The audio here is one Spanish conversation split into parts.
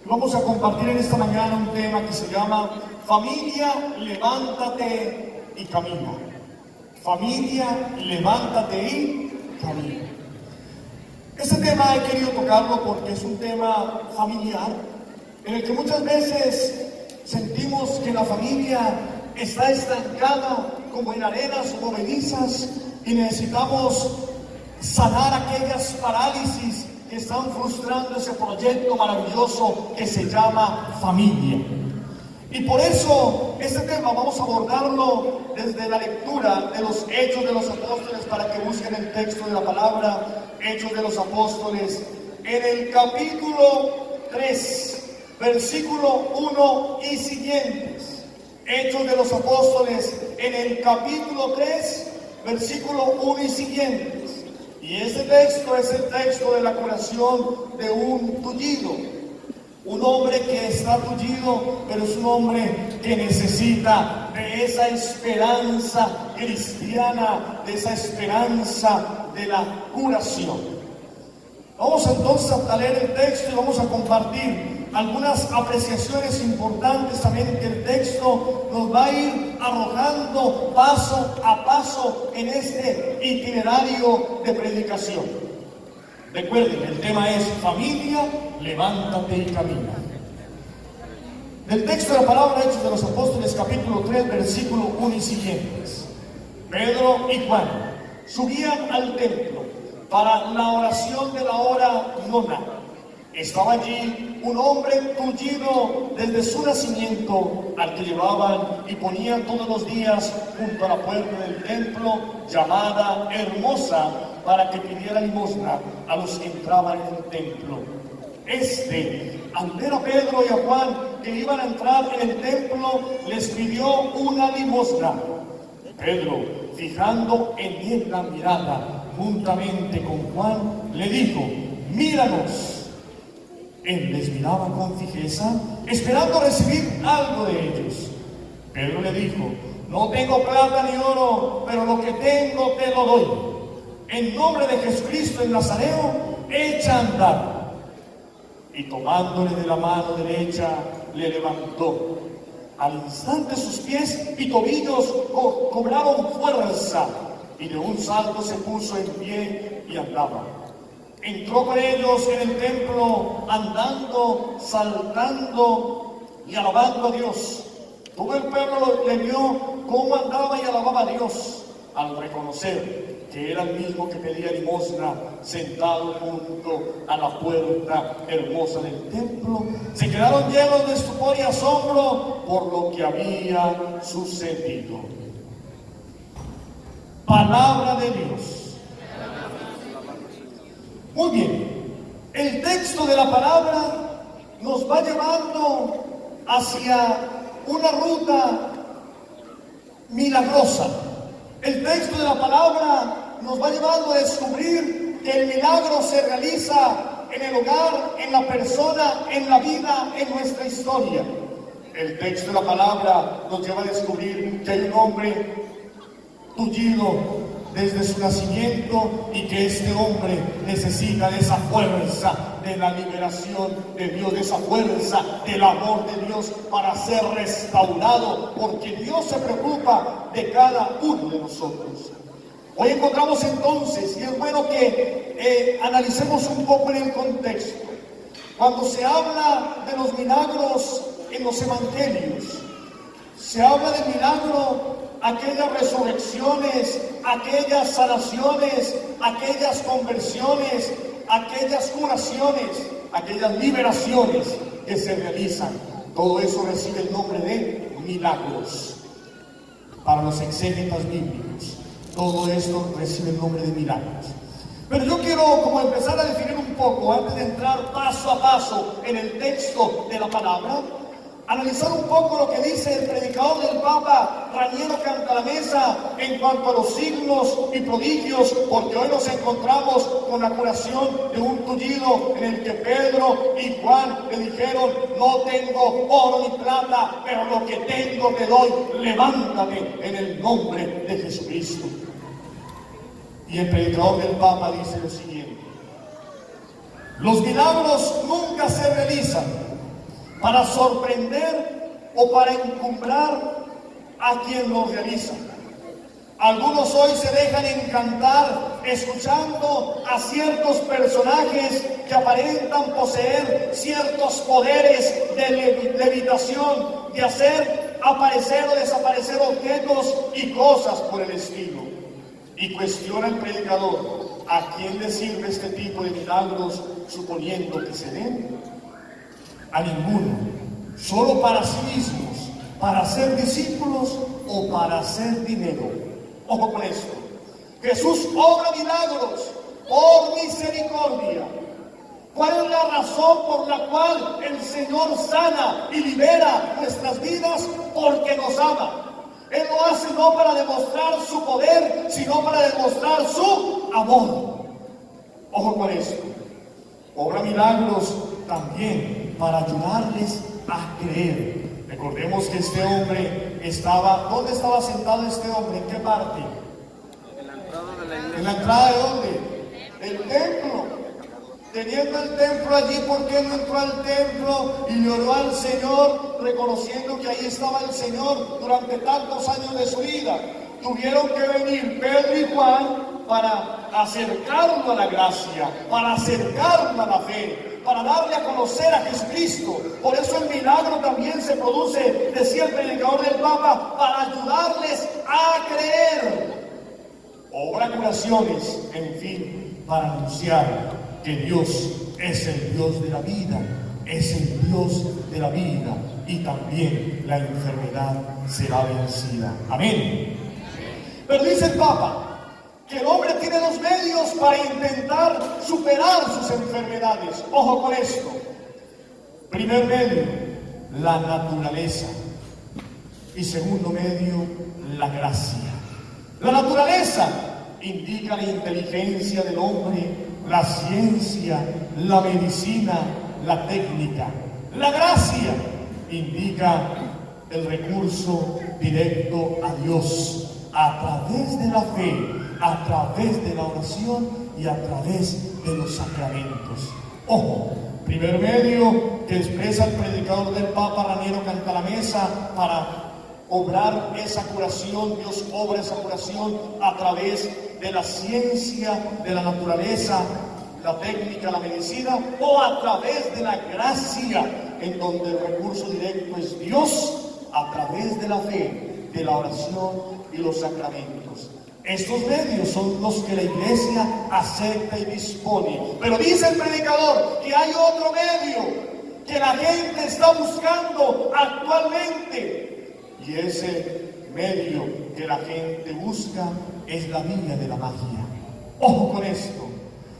Vamos a compartir en esta mañana un tema que se llama Familia, levántate y camina. Familia, levántate y camina. Este tema he querido tocarlo porque es un tema familiar, en el que muchas veces sentimos que la familia está estancada como en arenas movedizas y necesitamos sanar aquellas parálisis que están frustrando ese proyecto maravilloso que se llama familia. Y por eso este tema vamos a abordarlo desde la lectura de los Hechos de los Apóstoles, para que busquen el texto de la palabra. Hechos de los Apóstoles, en el capítulo 3, versículo 1 y siguientes. Hechos de los Apóstoles, en el capítulo 3, versículo 1 y siguientes. Y este texto es el texto de la curación de un tullido. Un hombre que está tullido, pero es un hombre que necesita de esa esperanza cristiana, de esa esperanza de la curación. Vamos entonces a leer el texto y vamos a compartir algunas apreciaciones importantes también que el texto nos va a ir arrojando paso a paso en este itinerario de predicación. Recuerden, el tema es familia, levántate y camina. Del texto de la palabra, Hechos de los Apóstoles, capítulo 3, versículo 1 y siguientes. Pedro y Juan subían al templo para la oración de la hora nona. Estaba allí un hombre tullido desde su nacimiento, al que llevaban y ponían todos los días junto a la puerta del templo, llamada Hermosa, para que pidiera limosna a los que entraban en el templo. Al ver a Pedro y a Juan que iban a entrar en el templo, les pidió una limosna. Pedro, fijando en él la mirada, juntamente con Juan, le dijo: míranos. Él les miraba con fijeza, esperando recibir algo de ellos. Pedro le dijo: no tengo plata ni oro, pero lo que tengo te lo doy. En nombre de Jesucristo el Nazareo, echa a andar. Y tomándole de la mano derecha, le levantó. Al instante sus pies y tobillos cobraron fuerza, y de un salto se puso en pie y andaba. Entró con ellos en el templo, andando, saltando y alabando a Dios. Todo el pueblo le vio cómo andaba y alababa a Dios, al reconocer que era el mismo que pedía limosna, sentado junto a la puerta hermosa del templo. Se quedaron llenos de estupor y asombro por lo que había sucedido. Palabra de Dios. Muy bien, el texto de la palabra nos va llevando hacia una ruta milagrosa. El texto de la palabra nos va llevando a descubrir que el milagro se realiza en el hogar, en la persona, en la vida, en nuestra historia. El texto de la palabra nos lleva a descubrir que hay un hombre tullido desde su nacimiento y que este hombre necesita de esa fuerza de la liberación de Dios, de esa fuerza del amor de Dios para ser restaurado, porque Dios se preocupa de cada uno de nosotros. Hoy encontramos entonces, y es bueno que analicemos un poco en el contexto, cuando se habla de los milagros en los evangelios, se habla del milagro, aquellas resurrecciones, aquellas sanaciones, aquellas conversiones, aquellas curaciones, aquellas liberaciones que se realizan. Todo eso recibe el nombre de milagros. Para los exégetas bíblicos, todo esto recibe el nombre de milagros. Pero yo quiero como empezar a definir un poco, antes de entrar paso a paso en el texto de la palabra, analizar un poco lo que dice el predicador del Papa Raniero Cantalamessa en cuanto a los signos y prodigios, porque hoy nos encontramos con la curación de un tullido en el que Pedro y Juan le dijeron: no tengo oro ni plata, pero lo que tengo te doy, levántate en el nombre de Jesucristo. Y el predicador del Papa dice lo siguiente: los milagros nunca se realizan para sorprender o para encumbrar a quien lo realiza. Algunos hoy se dejan encantar escuchando a ciertos personajes que aparentan poseer ciertos poderes de levitación, de hacer aparecer o desaparecer objetos y cosas por el estilo. Y cuestiona el predicador, ¿a quién le sirve este tipo de milagros suponiendo que se den? A ninguno, solo para sí mismos, para ser discípulos o para hacer dinero. Ojo con esto. Jesús obra milagros por misericordia. ¿Cuál es la razón por la cual el Señor sana y libera nuestras vidas? Porque nos ama. Él lo hace no para demostrar su poder, sino para demostrar su amor. Ojo con esto. Obra milagros también para ayudarles a creer. Recordemos que este hombre estaba... ¿Dónde estaba sentado este hombre? ¿En qué parte? En la entrada de la iglesia. ¿En la entrada de dónde? Del templo. Teniendo el templo allí, ¿por qué no entró al templo y le oró al Señor, reconociendo que ahí estaba el Señor durante tantos años de su vida? Tuvieron que venir Pedro y Juan para acercarlo a la gracia, para acercarlo a la fe, para darle a conocer a Jesucristo. Por eso el milagro también se produce, decía el predicador del Papa, para ayudarles a creer. Obra curaciones, en fin, para anunciar que Dios es el Dios de la vida, es el Dios de la vida, y también la enfermedad será vencida. Amén. Pero dice el Papa que el hombre tiene los medios para intentar superar sus enfermedades. Ojo con esto. Primer medio, la naturaleza. Y segundo medio, la gracia. La naturaleza indica la inteligencia del hombre, la ciencia, la medicina, la técnica. La gracia indica el recurso directo a Dios a través de la fe, a través de la oración y a través de los sacramentos. Ojo, primer medio que expresa el predicador del Papa Raniero Cantalamessa para obrar esa curación. Dios obra esa curación a través de la ciencia, de la naturaleza, la técnica, la medicina, o a través de la gracia, en donde el recurso directo es Dios a través de la fe, de la oración y los sacramentos. Estos medios son los que la iglesia acepta y dispone. Pero dice el predicador que hay otro medio que la gente está buscando actualmente. Y ese medio que la gente busca es la vía de la magia. Ojo con esto.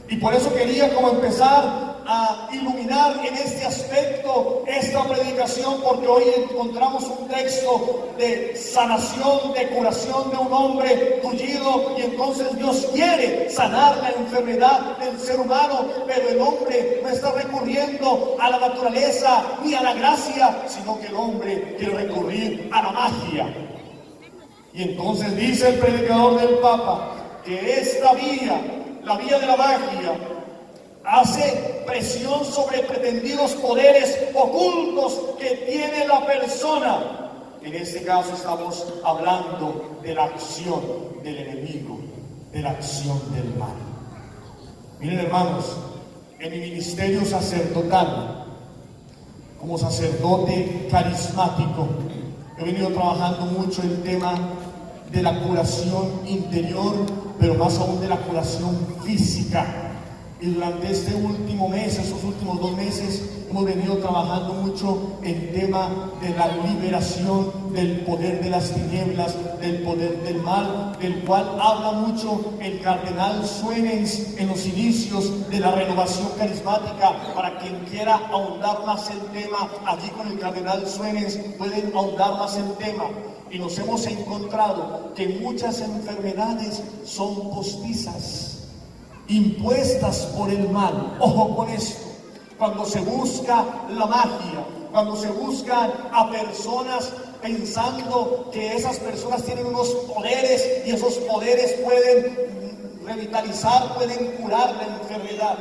Y por eso quería como empezar a iluminar en este aspecto esta predicación, porque hoy encontramos un texto de sanación, de curación de un hombre tullido, y entonces Dios quiere sanar la enfermedad del ser humano, pero el hombre no está recurriendo a la naturaleza ni a la gracia, sino que el hombre quiere recurrir a la magia. Y entonces dice el predicador del Papa que esta vía, la vía de la magia, hace presión sobre pretendidos poderes ocultos que tiene la persona. En este caso estamos hablando de la acción del enemigo, de la acción del mal. Miren, hermanos, en mi ministerio sacerdotal, como sacerdote carismático, he venido trabajando mucho el tema de la curación interior, pero más aún de la curación física. Y durante este último mes, estos últimos 2 meses, hemos venido trabajando mucho el tema de la liberación del poder de las tinieblas, del poder del mal, del cual habla mucho el cardenal Suenens en los inicios de la renovación carismática. Para quien quiera ahondar más el tema, allí con el cardenal Suenens pueden ahondar más el tema. Y nos hemos encontrado que muchas enfermedades son postizas, impuestas por el mal. Ojo con esto. Cuando se busca la magia, cuando se buscan a personas pensando que esas personas tienen unos poderes y esos poderes pueden revitalizar, pueden curar la enfermedad.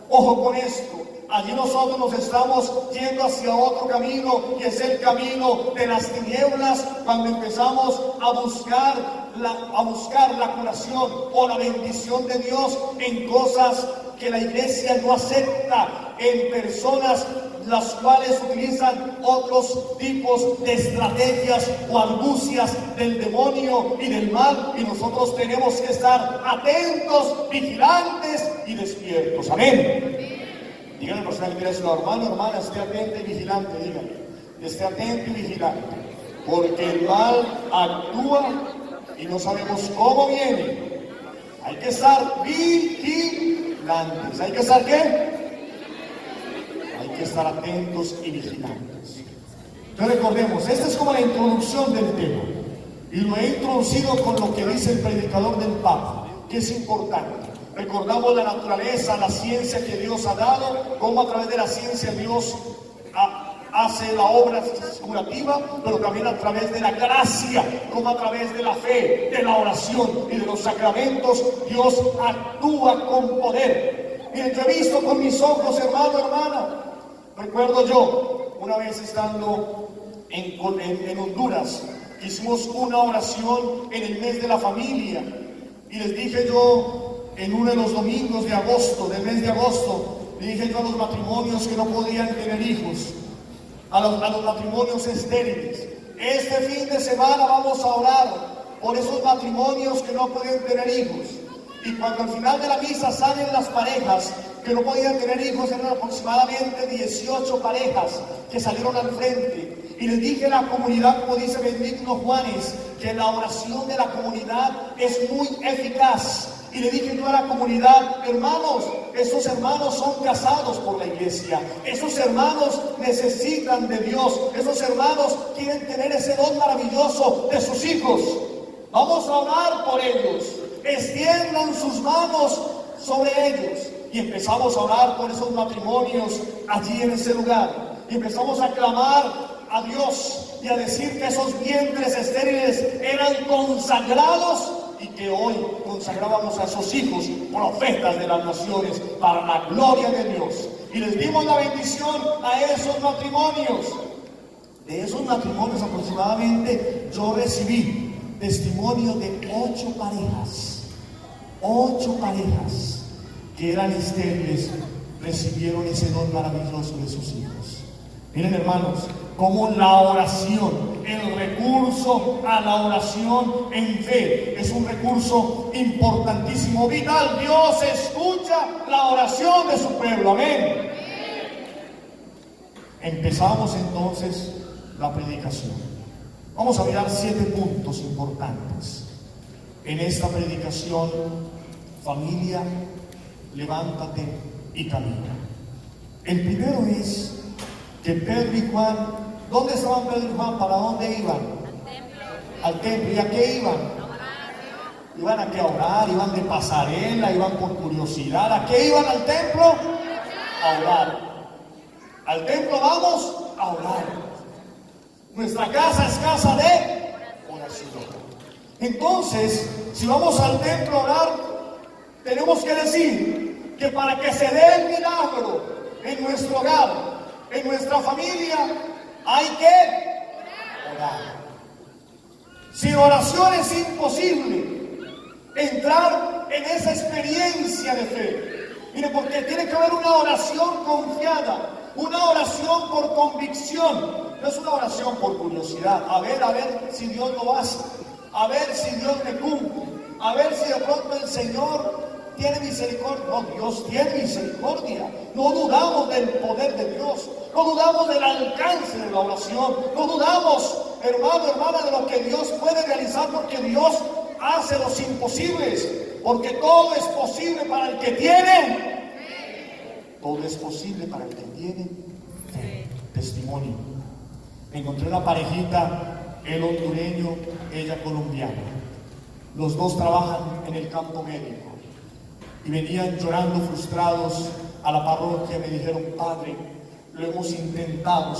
Ojo con esto. Allí nosotros nos estamos yendo hacia otro camino, y es el camino de las tinieblas, cuando empezamos a buscar la curación o la bendición de Dios en cosas que la iglesia no acepta, en personas las cuales utilizan otros tipos de estrategias o argucias del demonio y del mal, y nosotros tenemos que estar atentos, vigilantes y despiertos. Amén. Díganle a la persona que tiene a su lado, hermano, hermana, esté atento y vigilante, díganle, esté atento y vigilante, porque el mal actúa y no sabemos cómo viene. Hay que estar vigilantes. ¿Hay que estar qué? Hay que estar atentos y vigilantes. Entonces recordemos, esta es como la introducción del tema, y lo he introducido con lo que dice el predicador del Papa, que es importante. Recordamos la naturaleza, la ciencia que Dios ha dado, cómo a través de la ciencia Dios hace la obra curativa, pero también a través de la gracia, como a través de la fe, de la oración y de los sacramentos, Dios actúa con poder. Miren, yo he visto con mis ojos, hermano, hermana. Recuerdo yo, una vez estando en Honduras, hicimos una oración en el mes de la familia, y les dije yo, en uno de los domingos de agosto, del mes de agosto, le dije yo a los matrimonios que no podían tener hijos, a los matrimonios estériles, este fin de semana vamos a orar por esos matrimonios que no pueden tener hijos. Y cuando al final de la misa salen las parejas que no podían tener hijos, eran aproximadamente 18 parejas que salieron al frente. Y les dije a la comunidad, como dice Benigno Juanes, que la oración de la comunidad es muy eficaz. Y le dije yo a la comunidad, hermanos, esos hermanos son casados por la iglesia, esos hermanos necesitan de Dios, esos hermanos quieren tener ese don maravilloso de sus hijos. Vamos a orar por ellos, extiendan sus manos sobre ellos. Y empezamos a orar por esos matrimonios allí en ese lugar. Y empezamos a clamar a Dios y a decir que esos vientres estériles eran consagrados, y que hoy consagrábamos a esos hijos profetas de las naciones para la gloria de Dios. Y les dimos la bendición a esos matrimonios. De esos matrimonios aproximadamente yo recibí testimonio de 8 parejas que eran estériles, recibieron ese don maravilloso de sus hijos. Miren, hermanos, como la oración, el recurso a la oración en fe, es un recurso importantísimo, vital. Dios escucha la oración de su pueblo. Amén. Empezamos entonces la predicación. Vamos a mirar 7 puntos importantes en esta predicación. Familia, levántate y camina. El primero es que Pedro y Juan, ¿dónde estaban Pedro y Juan? ¿Para dónde iban? Al templo. ¿Y a qué iban? Iban a qué, a orar, iban de pasarela, iban por curiosidad. ¿A qué iban al templo? A orar. Al templo vamos a orar. Nuestra casa es casa de oración. Entonces, si vamos al templo a orar, tenemos que decir que para que se dé el milagro en nuestro hogar, en nuestra familia, hay que orar. Sin oración es imposible entrar en esa experiencia de fe. Mire, porque tiene que haber una oración confiada, una oración por convicción. No es una oración por curiosidad. A ver si Dios lo hace. A ver si Dios me cumple. A ver si de pronto el Señor tiene misericordia. No, Dios tiene misericordia. No dudamos del poder de Dios. No dudamos del alcance de la oración. No dudamos, hermano, hermana, de lo que Dios puede realizar, porque Dios hace los imposibles. Porque todo es posible para el que tiene. Todo es posible para el que tiene fe. Testimonio. Encontré una parejita, él hondureño, ella colombiana. Los dos trabajan en el campo médico. Y venían llorando frustrados a la parroquia. Me dijeron, padre, lo hemos intentado,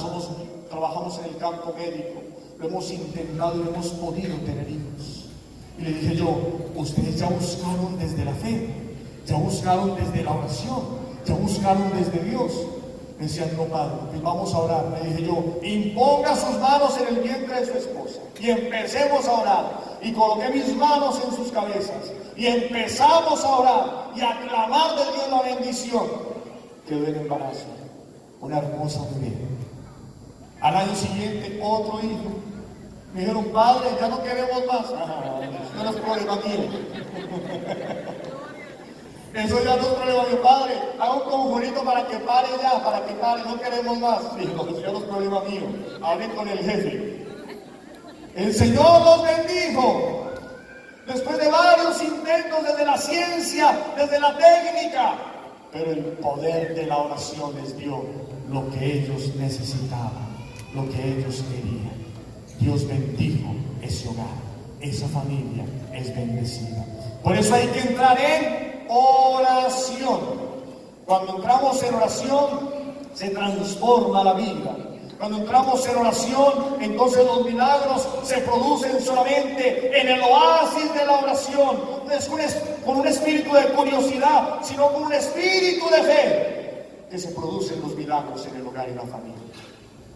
trabajamos en el campo médico, lo hemos intentado y no hemos podido tener hijos. Y le dije yo, ustedes ya buscaron desde la fe, ya buscaron desde la oración, ya buscaron desde Dios. Me decían, no, padre, pues vamos a orar. Le dije yo, imponga sus manos en el vientre de su esposa y empecemos a orar. Y coloqué mis manos en sus cabezas y empezamos a orar y a clamar de Dios la bendición. Quedó en embarazo, una hermosa mujer. Al año siguiente, otro hijo. Me dijeron, padre, ya no queremos más. No es problema mío. Eso ya no es problema mío, padre. Haga un conjurito para que pare ya, para que pare, no queremos más. Dije, no, eso ya no es problema mío. Hablen con el jefe. El Señor los bendijo. Después de varios intentos desde la ciencia, desde la técnica, pero el poder de la oración les dio lo que ellos necesitaban, lo que ellos querían. Dios bendijo ese hogar, esa familia es bendecida. Por eso hay que entrar en oración. Cuando entramos en oración, se transforma la vida. Cuando entramos en oración, entonces los milagros se producen solamente en el oasis de la oración. No es con un espíritu de curiosidad, sino con un espíritu de fe que se producen los milagros en el hogar y la familia.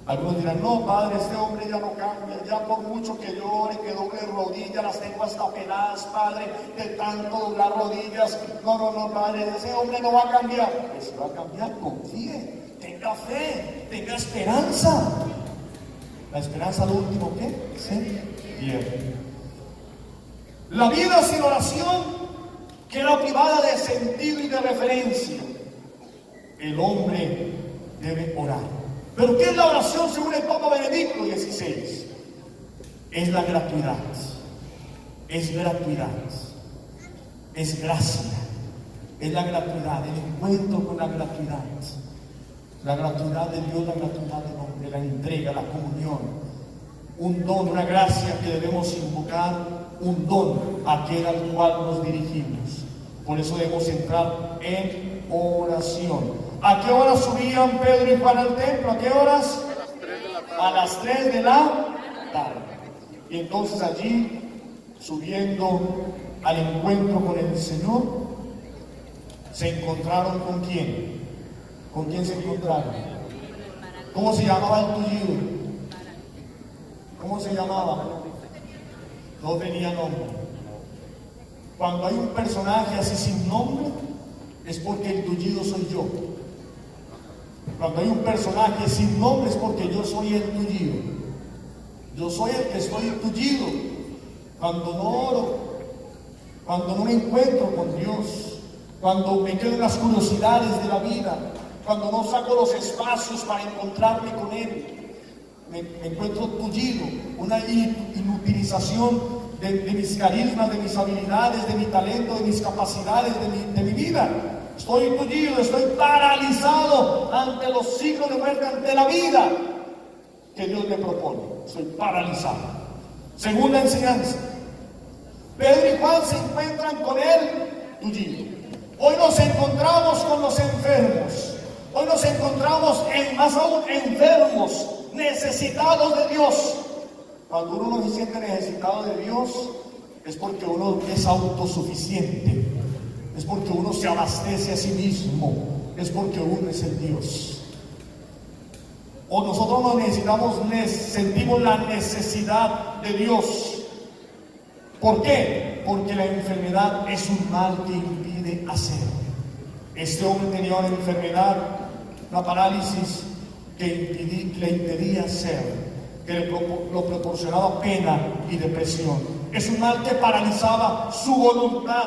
Algunos dirán, no, padre, este hombre ya no cambia, ya por mucho que llore, que doble rodillas, las tengo hasta peladas, padre, de tanto doblar rodillas. No, padre, ese hombre no va a cambiar. Pues va a cambiar, confíe, tenga fe, tenga esperanza. La esperanza, lo último, ¿qué? Se pierde. La vida sin oración queda privada de sentido y de referencia. El hombre debe orar. ¿Pero qué es la oración según el Papa Benedicto XVI? Es la gratuidad, es gratuidad, es gracia, es la gratuidad, el encuentro con la gratuidad de Dios, la gratuidad del hombre, la entrega, la comunión, un don, una gracia que debemos invocar, un don a aquel al cual nos dirigimos. Por eso debemos entrar en oración. ¿A qué horas subían Pedro y Juan al templo? ¿A qué horas? A las 3 de la tarde. Y entonces allí, subiendo al encuentro con el Señor, se encontraron ¿con quién? ¿Con quién se encontraron? ¿Cómo se llamaba el tullido? ¿Cómo se llamaba? No tenía nombre. Cuando hay un personaje así sin nombre, es porque el tullido soy yo. Cuando hay un personaje sin nombre es porque yo soy el tullido. Yo soy el que estoy tullido. Cuando no oro, cuando no me encuentro con Dios, cuando me quedo en las curiosidades de la vida, cuando no saco los espacios para encontrarme con Él, me encuentro tullido, una inutilización de mis carismas, de mis habilidades, de mi talento, de mis capacidades, de mi vida. Estoy tullido, estoy paralizado ante los signos de muerte, ante la vida que Dios me propone. Estoy paralizado. Segunda enseñanza. Pedro y Juan se encuentran con él tullido. Hoy nos encontramos con los enfermos. Hoy nos encontramos más aún enfermos, necesitados de Dios. Cuando uno no se siente necesitado de Dios, es porque uno es autosuficiente. Es porque uno se abastece a sí mismo, es porque uno es el Dios. O nosotros nos necesitamos, sentimos la necesidad de Dios. ¿Por qué? Porque la enfermedad es un mal que impide hacer. Este hombre tenía una enfermedad, una parálisis que le impedía hacer, que lo proporcionaba pena y depresión. Es un mal que paralizaba su voluntad.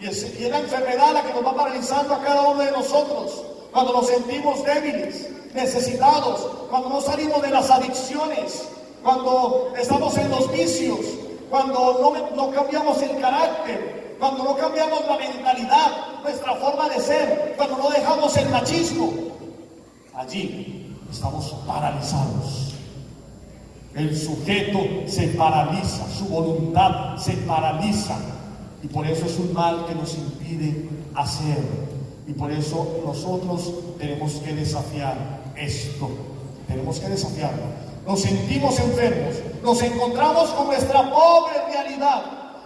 Y es la enfermedad la que nos va paralizando a cada uno de nosotros. Cuando nos sentimos débiles, necesitados, cuando no salimos de las adicciones, cuando estamos en los vicios, cuando no cambiamos el carácter, cuando no cambiamos la mentalidad, nuestra forma de ser, cuando no dejamos el machismo. Allí estamos paralizados. El sujeto se paraliza, su voluntad se paraliza. Y por eso es un mal que nos impide hacer. Y por eso nosotros tenemos que desafiar esto. Tenemos que desafiarlo. Nos sentimos enfermos. Nos encontramos con nuestra pobre realidad.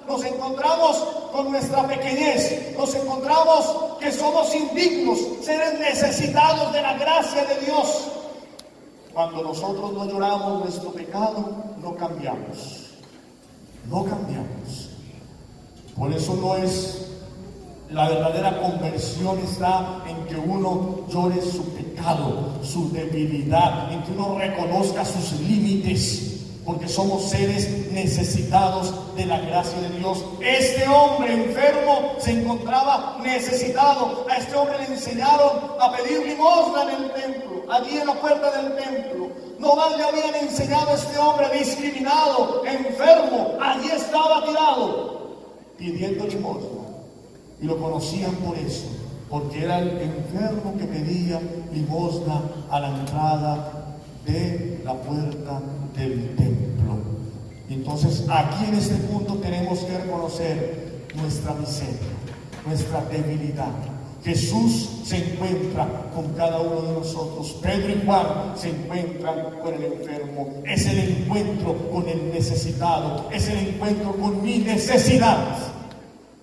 nos encontramos con nuestra pequeñez, nos encontramos que somos indignos, seres necesitados de la gracia de Dios. Cuando nosotros no lloramos nuestro pecado, no cambiamos. No cambiamos. Por eso no es la verdadera conversión, está en que uno llore su pecado, su debilidad, en que uno reconozca sus límites, porque somos seres necesitados de la gracia de Dios. Este hombre enfermo se encontraba necesitado. A este hombre le enseñaron a pedir limosna en el templo, allí en la puerta del templo. No más le habían enseñado a este hombre discriminado, enfermo, allí estaba tirado, pidiendo limosna. Y lo conocían por eso, porque era el enfermo que pedía limosna a la entrada de la puerta del templo. Y entonces aquí en este punto tenemos que reconocer nuestra miseria, nuestra debilidad. Jesús se encuentra con cada uno de nosotros. Pedro y Juan se encuentran con el enfermo. Es el encuentro con el necesitado, es el encuentro con mi necesidad.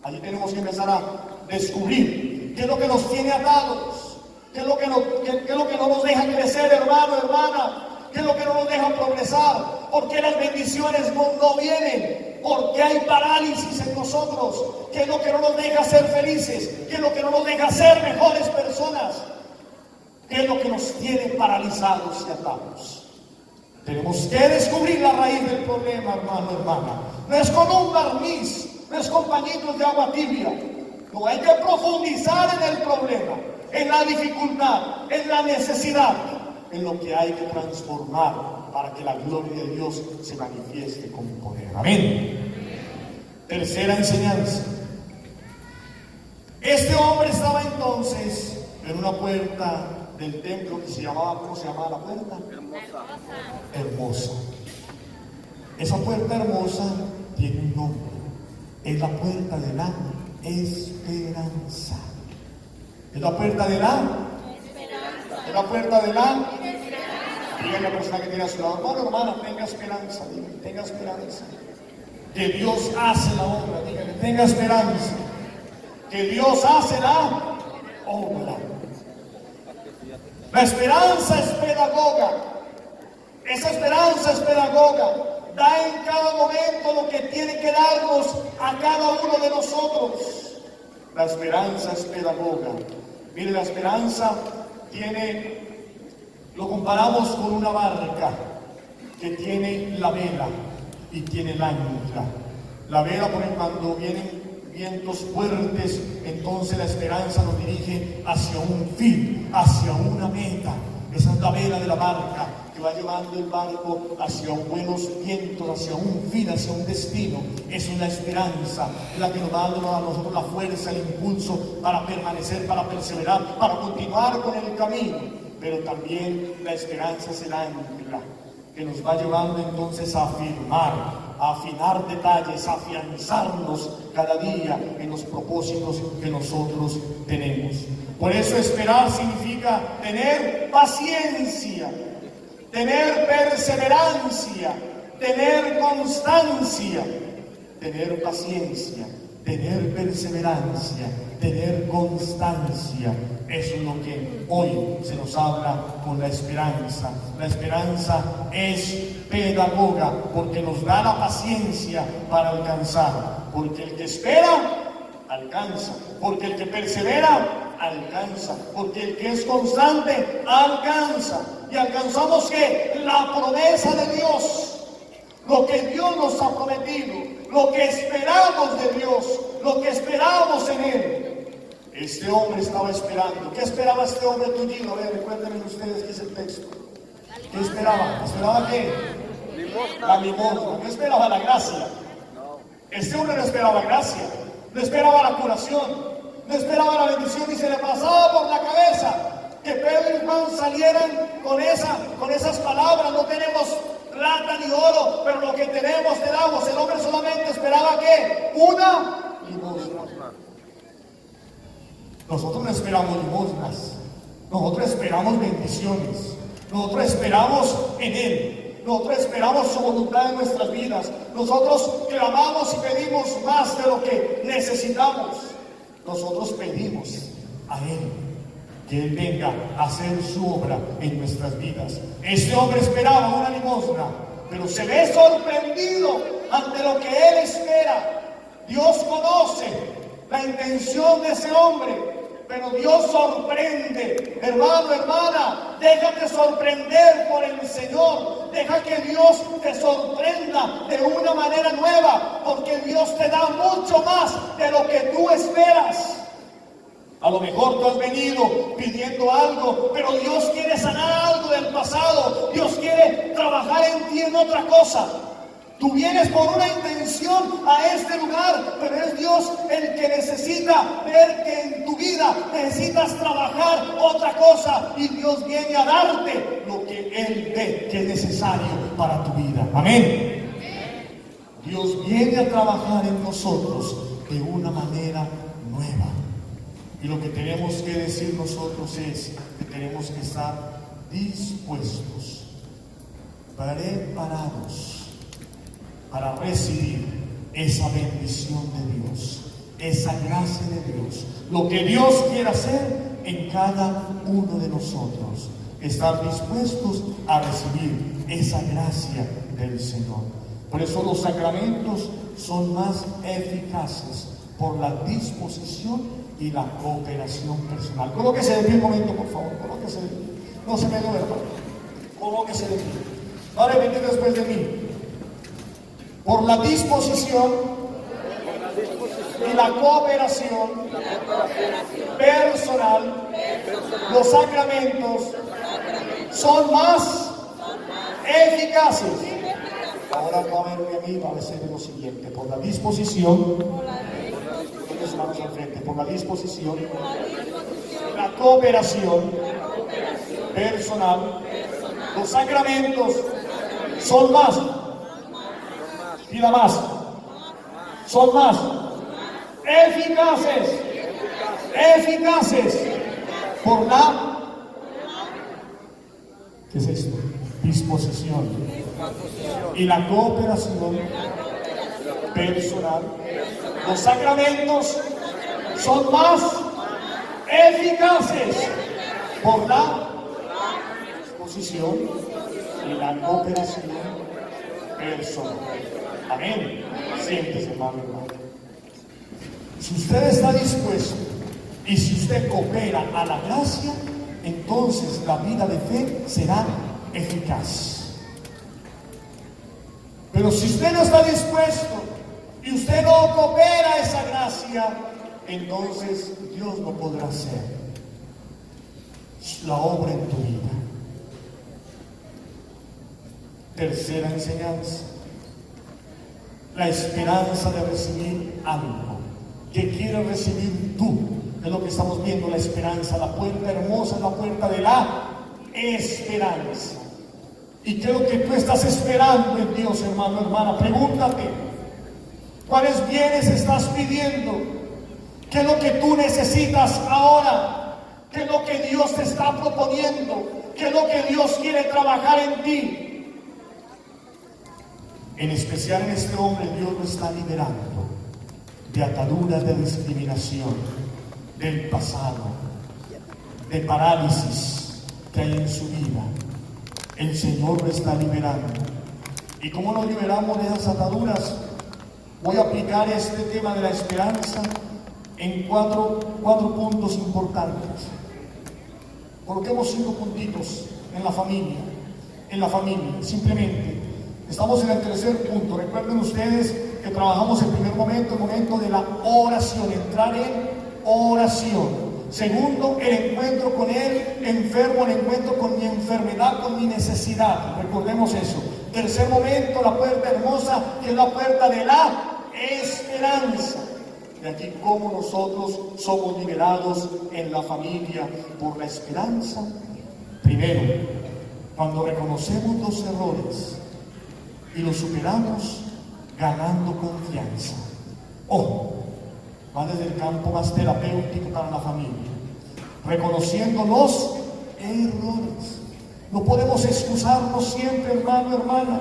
Allí tenemos que empezar a descubrir qué es lo que nos tiene atados, qué es lo que no nos deja crecer, hermano, hermana, qué es lo que no nos deja progresar, por qué las bendiciones no vienen, por qué hay parálisis en nosotros, qué es lo que no nos deja ser felices, qué es lo que no nos deja ser mejores personas, qué es lo que nos tiene paralizados y atados. Tenemos que descubrir la raíz del problema, hermano, hermana. No es con un barniz, no es con pañitos de agua tibia. No, hay que profundizar en el problema, en la dificultad, en la necesidad, en lo que hay que transformar para que la gloria de Dios se manifieste con poder. Amén. Tercera enseñanza. Este hombre estaba entonces en una puerta del templo que se llamaba, ¿cómo se llamaba la puerta? Hermosa. Esa puerta hermosa tiene un nombre. Es la puerta de la esperanza. Es la puerta de la esperanza. Es la puerta de la esperanza. Dígale a la persona que tiene a su lado, hermano, hermana, tenga esperanza. Dígale, tenga esperanza. Que Dios hace la obra. Dígale, tenga esperanza. Que Dios hace la obra. La esperanza es pedagoga. Esa esperanza es pedagoga. Da en cada momento lo que tiene que darnos a cada uno de nosotros. La esperanza es pedagoga. Mire, la esperanza lo comparamos con una barca que tiene la vela y tiene el ancla. La vela, por ejemplo, cuando vienen vientos fuertes, entonces la esperanza nos dirige hacia un fin, hacia una meta. Esa es la vela de la barca que va llevando el barco hacia buenos vientos, hacia un fin, hacia un destino. Eso es la esperanza, es la que nos da a nosotros la fuerza, el impulso para permanecer, para perseverar, para continuar con el camino. Pero también la esperanza es el ancla que nos va llevando entonces a afirmar, a afinar detalles, a afianzarnos cada día en los propósitos que nosotros tenemos. Por eso esperar significa tener paciencia, tener perseverancia, tener constancia, tener paciencia, tener perseverancia, tener constancia. Eso es lo que hoy se nos habla con la esperanza. La esperanza es pedagoga porque nos da la paciencia para alcanzar. Porque el que espera, alcanza. Porque el que persevera, alcanza. Porque el que es constante, alcanza. Y alcanzamos ¿qué? La promesa de Dios. Lo que Dios nos ha prometido. Lo que esperamos de Dios. Lo que esperamos en Él. Este hombre estaba esperando. ¿Qué esperaba este hombre tullido? A ver, recuérdenme ustedes qué es el texto. ¿Qué esperaba? ¿Esperaba qué? La limosna. No esperaba la gracia. Este hombre no esperaba gracia. No esperaba la curación. No esperaba la bendición. Y se le pasaba por la cabeza que Pedro y Juan salieran con esas palabras. No tenemos plata ni oro, pero lo que tenemos te damos. El hombre solamente esperaba ¿qué? Una limosna. Nosotros no esperamos limosnas, nosotros esperamos bendiciones, nosotros esperamos en Él, Nosotros esperamos su voluntad en nuestras vidas. Nosotros clamamos y pedimos más de lo que necesitamos. Nosotros pedimos a Él que Él venga a hacer su obra en nuestras vidas. Este hombre esperaba una limosna, pero se ve sorprendido ante lo que Él espera. Dios conoce la intención de ese hombre, pero Dios sorprende. Hermano, hermana, déjate sorprender por el Señor. Deja que Dios te sorprenda de una manera nueva, porque Dios te da mucho más de lo que tú esperas. A lo mejor tú has venido pidiendo algo, pero Dios quiere sanar algo del pasado. Dios quiere trabajar en ti en otra cosa. Tú vienes por una intención a este lugar, pero es Dios el que necesita ver que en tu vida necesitas trabajar otra cosa, y Dios viene a darte lo que Él ve que es necesario para tu vida. Amén. Dios viene a trabajar en nosotros de una manera nueva. Y lo que tenemos que decir nosotros es que tenemos que estar dispuestos, preparados para recibir esa bendición de Dios, esa gracia de Dios, lo que Dios quiere hacer en cada uno de nosotros. Estar dispuestos a recibir esa gracia del Señor. Por eso los sacramentos son más eficaces por la disposición y la cooperación personal. Colóquese de pie un momento, por favor. Colóquese de pie. No se me duerma. Colóquese de pie. Va a repetir después de mí. Por la disposición y la cooperación personal, los sacramentos son más eficaces. Ahora va a verme a mí, va a ser lo siguiente. Por la disposición, las manos al frente, por la disposición, la cooperación personal, los sacramentos son más. Pida más. Son más eficaces por la, ¿qué es esto? Disposición y la cooperación personal. Los sacramentos son más eficaces por la disposición y la cooperación personal. Amén. Siéntese, hermano. Si usted está dispuesto y si usted coopera a la gracia, entonces la vida de fe será eficaz. Pero si usted no está dispuesto y usted no coopera a esa gracia, entonces Dios no podrá hacer la obra en tu vida. Tercera enseñanza: la esperanza de recibir algo. ¿Qué quieres recibir tú? Es lo que estamos viendo, la esperanza. La puerta hermosa es la puerta de la esperanza. ¿Y qué es lo que tú estás esperando en Dios, hermano, hermana? Pregúntate, ¿cuáles bienes estás pidiendo? ¿Qué es lo que tú necesitas ahora? ¿Qué es lo que Dios te está proponiendo? ¿Qué es lo que Dios quiere trabajar en ti? En especial en este hombre, Dios lo está liberando de ataduras de discriminación, del pasado, de parálisis que hay en su vida. El Señor lo está liberando. ¿Y cómo nos liberamos de esas ataduras? Voy a aplicar este tema de la esperanza en cuatro puntos importantes. Coloquemos 5 puntitos en la familia. En la familia, simplemente. Estamos en el tercer punto. Recuerden ustedes que trabajamos el primer momento, el momento de la oración, entrar en oración. Segundo, el encuentro con el enfermo, el encuentro con mi enfermedad, con mi necesidad. Recordemos eso. Tercer momento, la puerta hermosa, que es la puerta de la esperanza. De aquí cómo nosotros somos liberados en la familia por la esperanza. Primero, cuando reconocemos los errores y los superamos ganando confianza. Ojo, va desde el campo más terapéutico para la familia, reconociendo los errores No podemos excusarnos siempre, hermano, hermana.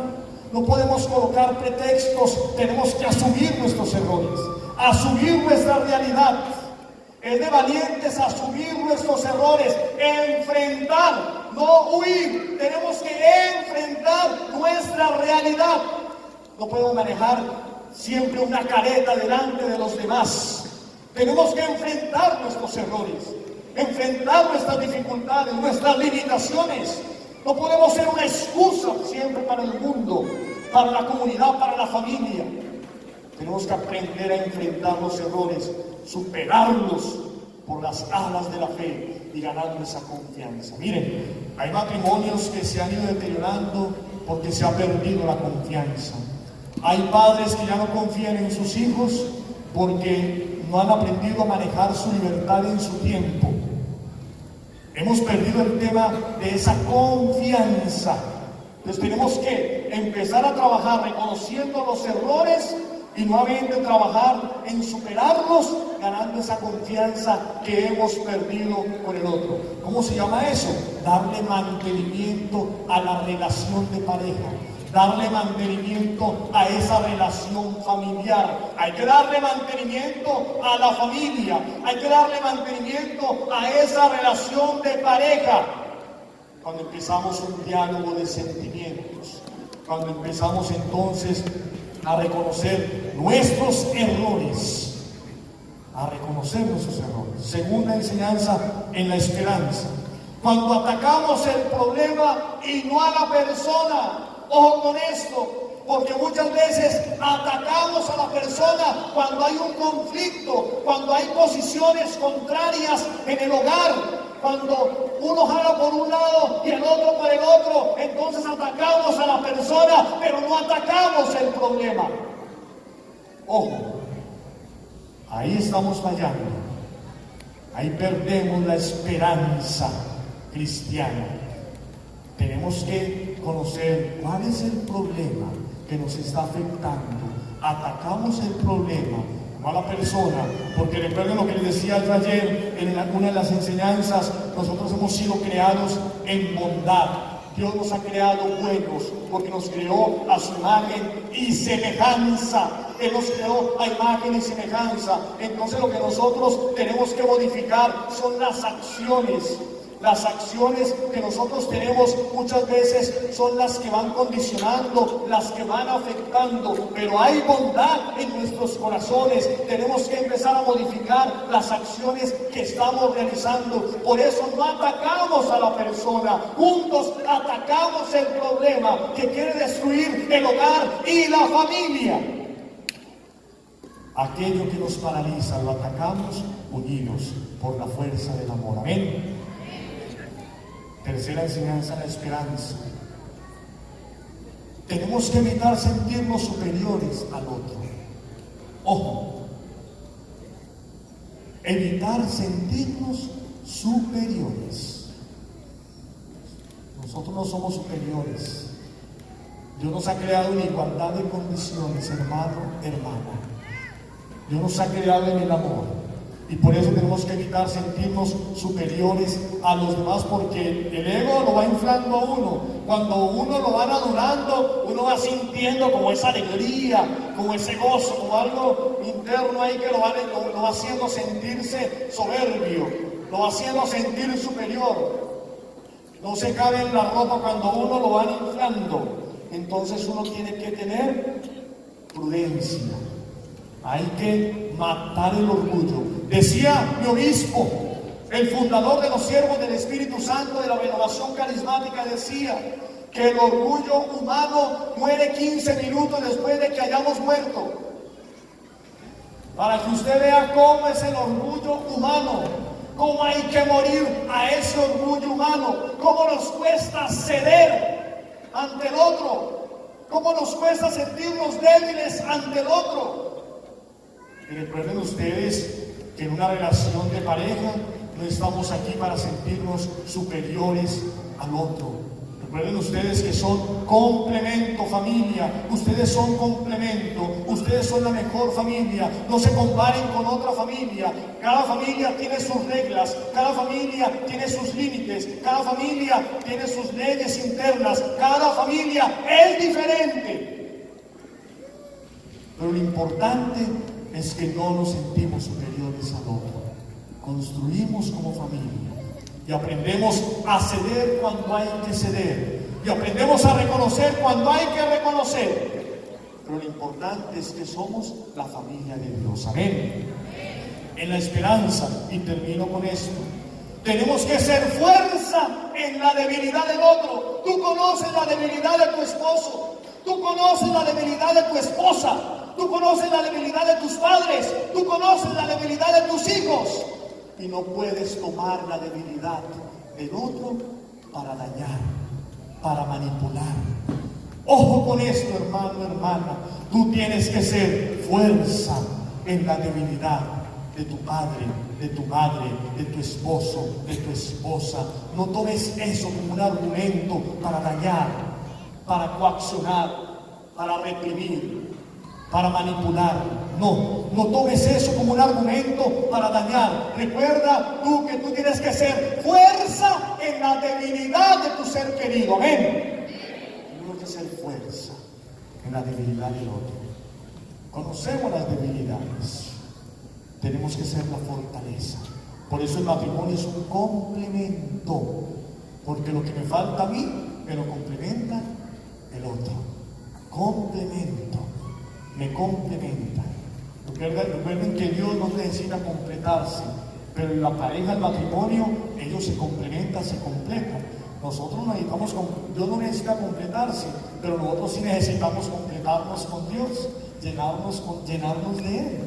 No podemos colocar pretextos. Tenemos que asumir nuestros errores, asumir nuestra realidad. Es de valientes asumir nuestros errores, enfrentar, no huir. Tenemos que enfrentar nuestra realidad. No podemos manejar siempre una careta delante de los demás. Tenemos que enfrentar nuestros errores, enfrentar nuestras dificultades, nuestras limitaciones. No podemos ser una excusa siempre para el mundo, para la comunidad, para la familia. Tenemos que aprender a enfrentar los errores, superarlos por las alas de la fe y ganando esa confianza. Miren, hay matrimonios que se han ido deteriorando porque se ha perdido la confianza. Hay padres que ya no confían en sus hijos porque no han aprendido a manejar su libertad en su tiempo. Hemos perdido el tema de esa confianza. Entonces tenemos que empezar a trabajar reconociendo los errores y nuevamente trabajar en superarlos, ganando esa confianza que hemos perdido con el otro. ¿Cómo se llama eso? Darle mantenimiento a la relación de pareja, darle mantenimiento a esa relación familiar. Hay que darle mantenimiento a la familia, hay que darle mantenimiento a esa relación de pareja. Cuando empezamos un diálogo de sentimientos, cuando empezamos entonces a reconocer nuestros errores, Segunda enseñanza en la esperanza. Cuando atacamos el problema y no a la persona. Ojo con esto, porque muchas veces atacamos a la persona cuando hay un conflicto, cuando hay posiciones contrarias en el hogar, cuando uno jala por un lado y el otro por el otro, entonces atacamos a la persona, pero no atacamos el problema. Ojo, ahí estamos fallando, ahí perdemos la esperanza cristiana. Tenemos que conocer cuál es el problema que nos está afectando. Atacamos el problema, no a la persona, porque recuerden lo que les decía yo ayer en una de las enseñanzas. Nosotros hemos sido creados en bondad. Dios nos ha creado buenos porque nos creó a su imagen y semejanza. Él nos creó a imagen y semejanza. Entonces lo que nosotros tenemos que modificar son las acciones. Las acciones que nosotros tenemos muchas veces son las que van condicionando, las que van afectando, pero hay bondad en nuestros corazones. Tenemos que empezar a modificar las acciones que estamos realizando. Por eso no atacamos a la persona, juntos atacamos el problema que quiere destruir el hogar y la familia. Aquello que nos paraliza lo atacamos unidos por la fuerza del amor. Amén. Tercera enseñanza, la esperanza. Tenemos que evitar sentirnos superiores al otro. Ojo, evitar sentirnos superiores. Nosotros no somos superiores. Dios nos ha creado en igualdad de condiciones, hermano, hermana. Dios nos ha creado en el amor. Y por eso tenemos que evitar sentirnos superiores a los demás, porque el ego lo va inflando a uno. Cuando uno lo va adorando, uno va sintiendo como esa alegría, como ese gozo, como algo interno ahí que lo va haciendo sentirse soberbio, lo va haciendo sentir superior. No se cabe en la ropa cuando uno lo van inflando. Entonces uno tiene que tener prudencia. Hay que matar el orgullo. Decía mi obispo, el fundador de los siervos del Espíritu Santo de la renovación carismática, decía que el orgullo humano muere 15 minutos después de que hayamos muerto. Para que usted vea cómo es el orgullo humano, cómo hay que morir a ese orgullo humano, cómo nos cuesta ceder ante el otro, cómo nos cuesta sentirnos débiles ante el otro. Y recuerden ustedes que en una relación de pareja no estamos aquí para sentirnos superiores al otro. Recuerden ustedes que son complemento, familia. Ustedes son complemento. Ustedes son la mejor familia. No se comparen con otra familia. Cada familia tiene sus reglas. Cada familia tiene sus límites. Cada familia tiene sus leyes internas. Cada familia es diferente. Pero lo importante es que no nos sentimos superiores al otro. Construimos como familia. Y aprendemos a ceder cuando hay que ceder. Y aprendemos a reconocer cuando hay que reconocer. Pero lo importante es que somos la familia de Dios. Amén. En la esperanza, y termino con esto, tenemos que ser fuerza en la debilidad del otro. Tú conoces la debilidad de tu esposo. Tú conoces la debilidad de tu esposa. Tú conoces la debilidad de tus padres. Tú conoces la debilidad de tus hijos. Y no puedes tomar la debilidad del otro para dañar, para manipular. Ojo con esto, hermano, hermana. Tú tienes que ser fuerza en la debilidad de tu padre, de tu madre, de tu esposo, de tu esposa. No tomes eso como un argumento para dañar, para coaccionar, para reprimir, para manipular. No tomes eso como un argumento para dañar. Recuerda tú que tú tienes que ser fuerza en la debilidad de tu ser querido. Amén. Tenemos que ser fuerza en la debilidad del otro. Conocemos las debilidades. Tenemos que ser la fortaleza. Por eso el matrimonio es un complemento. Porque lo que me falta a mí, me lo complementa el otro. Complemento. Me complementa. Recuerden que Dios no necesita completarse, pero en la pareja, el matrimonio, ellos se complementan, se completan. Nosotros necesitamos, Dios no necesita completarse, pero nosotros sí necesitamos completarnos con Dios, llenarnos de Él,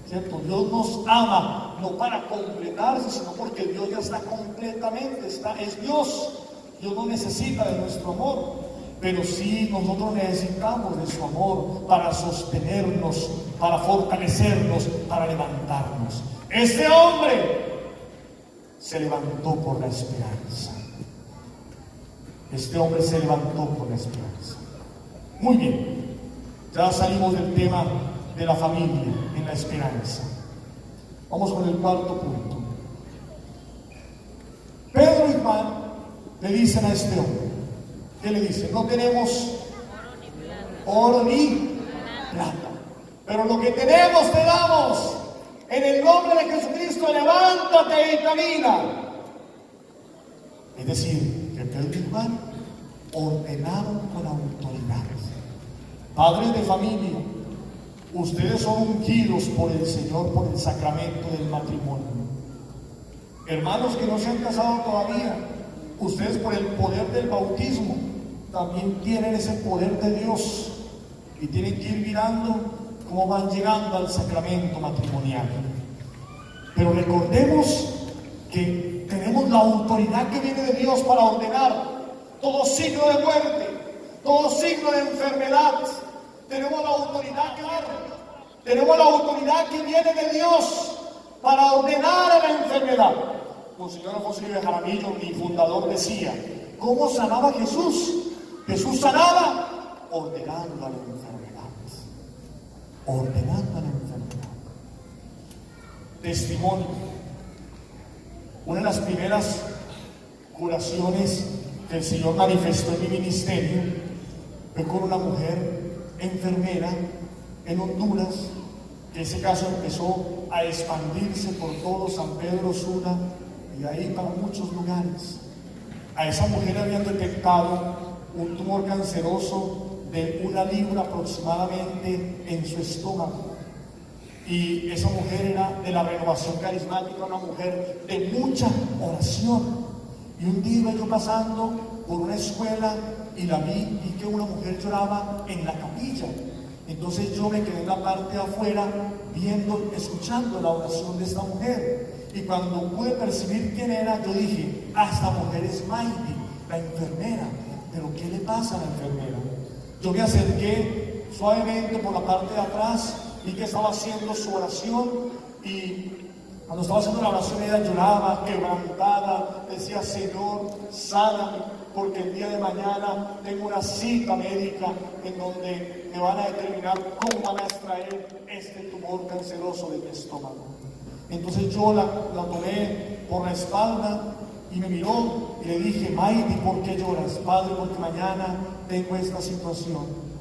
¿cierto? Dios nos ama, no para completarse, sino porque Dios ya está completamente, es Dios. Dios no necesita de nuestro amor. Pero sí nosotros necesitamos de su amor para sostenernos, para fortalecernos, para levantarnos. Este hombre se levantó por la esperanza. Este hombre se levantó por la esperanza. Muy bien, ya salimos del tema de la familia en la esperanza. Vamos con el cuarto punto. Pedro y Juan le dicen a este hombre, ¿qué le dice? No tenemos oro ni plata, pero lo que tenemos te damos. En el nombre de Jesucristo, levántate y camina. Es decir, que Pedro y Juan ordenaron con autoridad. Padres de familia, ustedes son ungidos por el Señor por el sacramento del matrimonio. Hermanos que no se han casado todavía, ustedes por el poder del bautismo también tienen ese poder de Dios y tienen que ir mirando cómo van llegando al sacramento matrimonial. Pero recordemos que tenemos la autoridad que viene de Dios para ordenar todo signo de muerte, todo signo de enfermedad. Tenemos la autoridad clara, tenemos la autoridad que viene de Dios para ordenar a la enfermedad. Monseñor José de Jaramillo, mi fundador, decía, ¿cómo sanaba Jesús? Jesús sanaba ordenando a la enfermedad. Ordenando a la enfermedad. Testimonio. Una de las primeras curaciones que el Señor manifestó en mi ministerio fue con una mujer enfermera en Honduras, que ese caso empezó a expandirse por todo San Pedro Sula y ahí para muchos lugares. A esa mujer habían detectado un tumor canceroso de 1 libra aproximadamente en su estómago. Y esa mujer era de la renovación carismática, una mujer de mucha oración. Y un día iba yo pasando por una escuela y la vi que una mujer lloraba en la capilla. Entonces yo me quedé en la parte de afuera viendo, escuchando la oración de esta mujer. Y cuando pude percibir quién era, yo dije, esta mujer es Maite, la enfermera. ¿Pero qué le pasa a la enfermera? Yo me acerqué suavemente por la parte de atrás, vi que estaba haciendo su oración y cuando estaba haciendo la oración ella lloraba, quebrantada, decía, Señor, sáname. porque el día de mañana tengo una cita médica en donde me van a determinar cómo van a extraer este tumor canceroso de mi estómago. Entonces yo la tomé por la espalda y me miró y le dije: Maite, ¿por qué lloras? Padre, porque mañana tengo esta situación.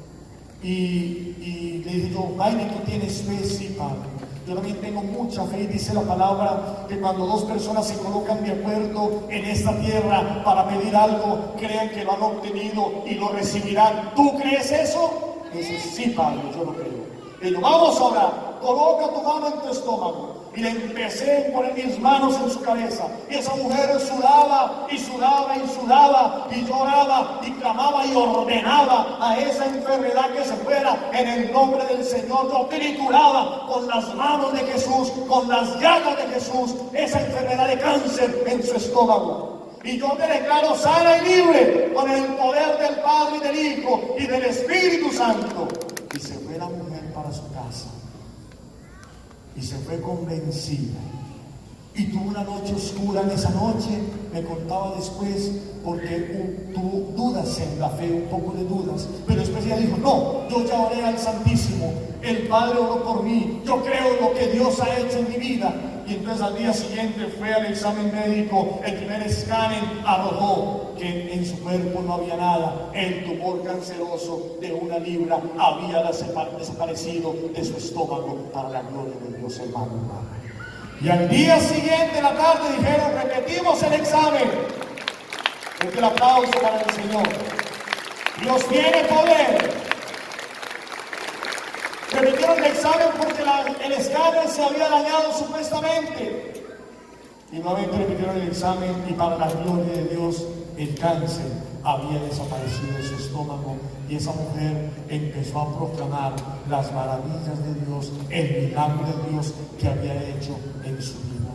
Y le dije yo: Maite, ¿tú tienes fe? Sí, Padre. Yo también tengo mucha fe, y dice la palabra que cuando dos personas se colocan de acuerdo en esta tierra para pedir algo, crean que lo han obtenido y lo recibirán. ¿Tú crees eso? Dice: sí, Padre, yo lo creo. Y yo: vamos a orar, coloca tu mano en tu estómago. Y le empecé a poner mis manos en su cabeza. Y esa mujer sudaba y sudaba y sudaba y lloraba y clamaba y ordenaba a esa enfermedad que se fuera en el nombre del Señor. Yo trituraba con las manos de Jesús, con las llagas de Jesús, esa enfermedad de cáncer en su estómago. Y yo te declaro sana y libre con el poder del Padre y del Hijo y del Espíritu Santo. Y se fue la mujer para su casa. Y se fue convencida. Y tuvo una noche oscura en esa noche, me contaba después, porque tuvo dudas en la fe, un poco de dudas. Pero después ella dijo: no, yo ya oré al Santísimo, el Padre oró por mí, yo creo en lo que Dios ha hecho en mi vida. Y entonces al día siguiente fue al examen médico, el primer escáner arrojó que en su cuerpo no había nada. El tumor canceroso de 1 libra había desaparecido de su estómago, para la gloria de Dios, hermano. Y al día siguiente, en la tarde, dijeron: repetimos el examen. Es el aplauso para el Señor. Dios tiene poder. Repitieron el examen porque el escáner se había dañado supuestamente. Y nuevamente repitieron el examen, y para la gloria de Dios, el cáncer había desaparecido de su estómago. Y esa mujer empezó a proclamar las maravillas de Dios, el milagro de Dios que había hecho en su vida.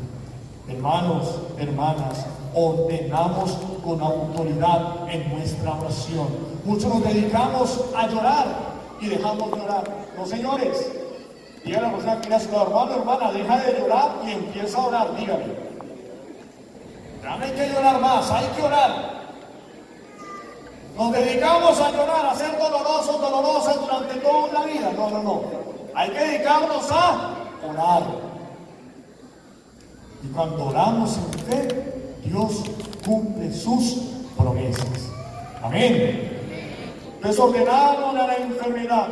Hermanos, hermanas, ordenamos con autoridad en nuestra oración. Muchos nos dedicamos a llorar y dejamos de orar. No, señores, dígale a la persona que tiene a su lado: hermano, hermana, deja de llorar y empieza a orar. Dígale: ya no hay que llorar más, hay que orar. Nos dedicamos a llorar, a ser dolorosas durante toda la vida. No. Hay que dedicarnos a orar. Y cuando oramos en fe, Dios cumple sus promesas. Amén. Desordenaron a la enfermedad.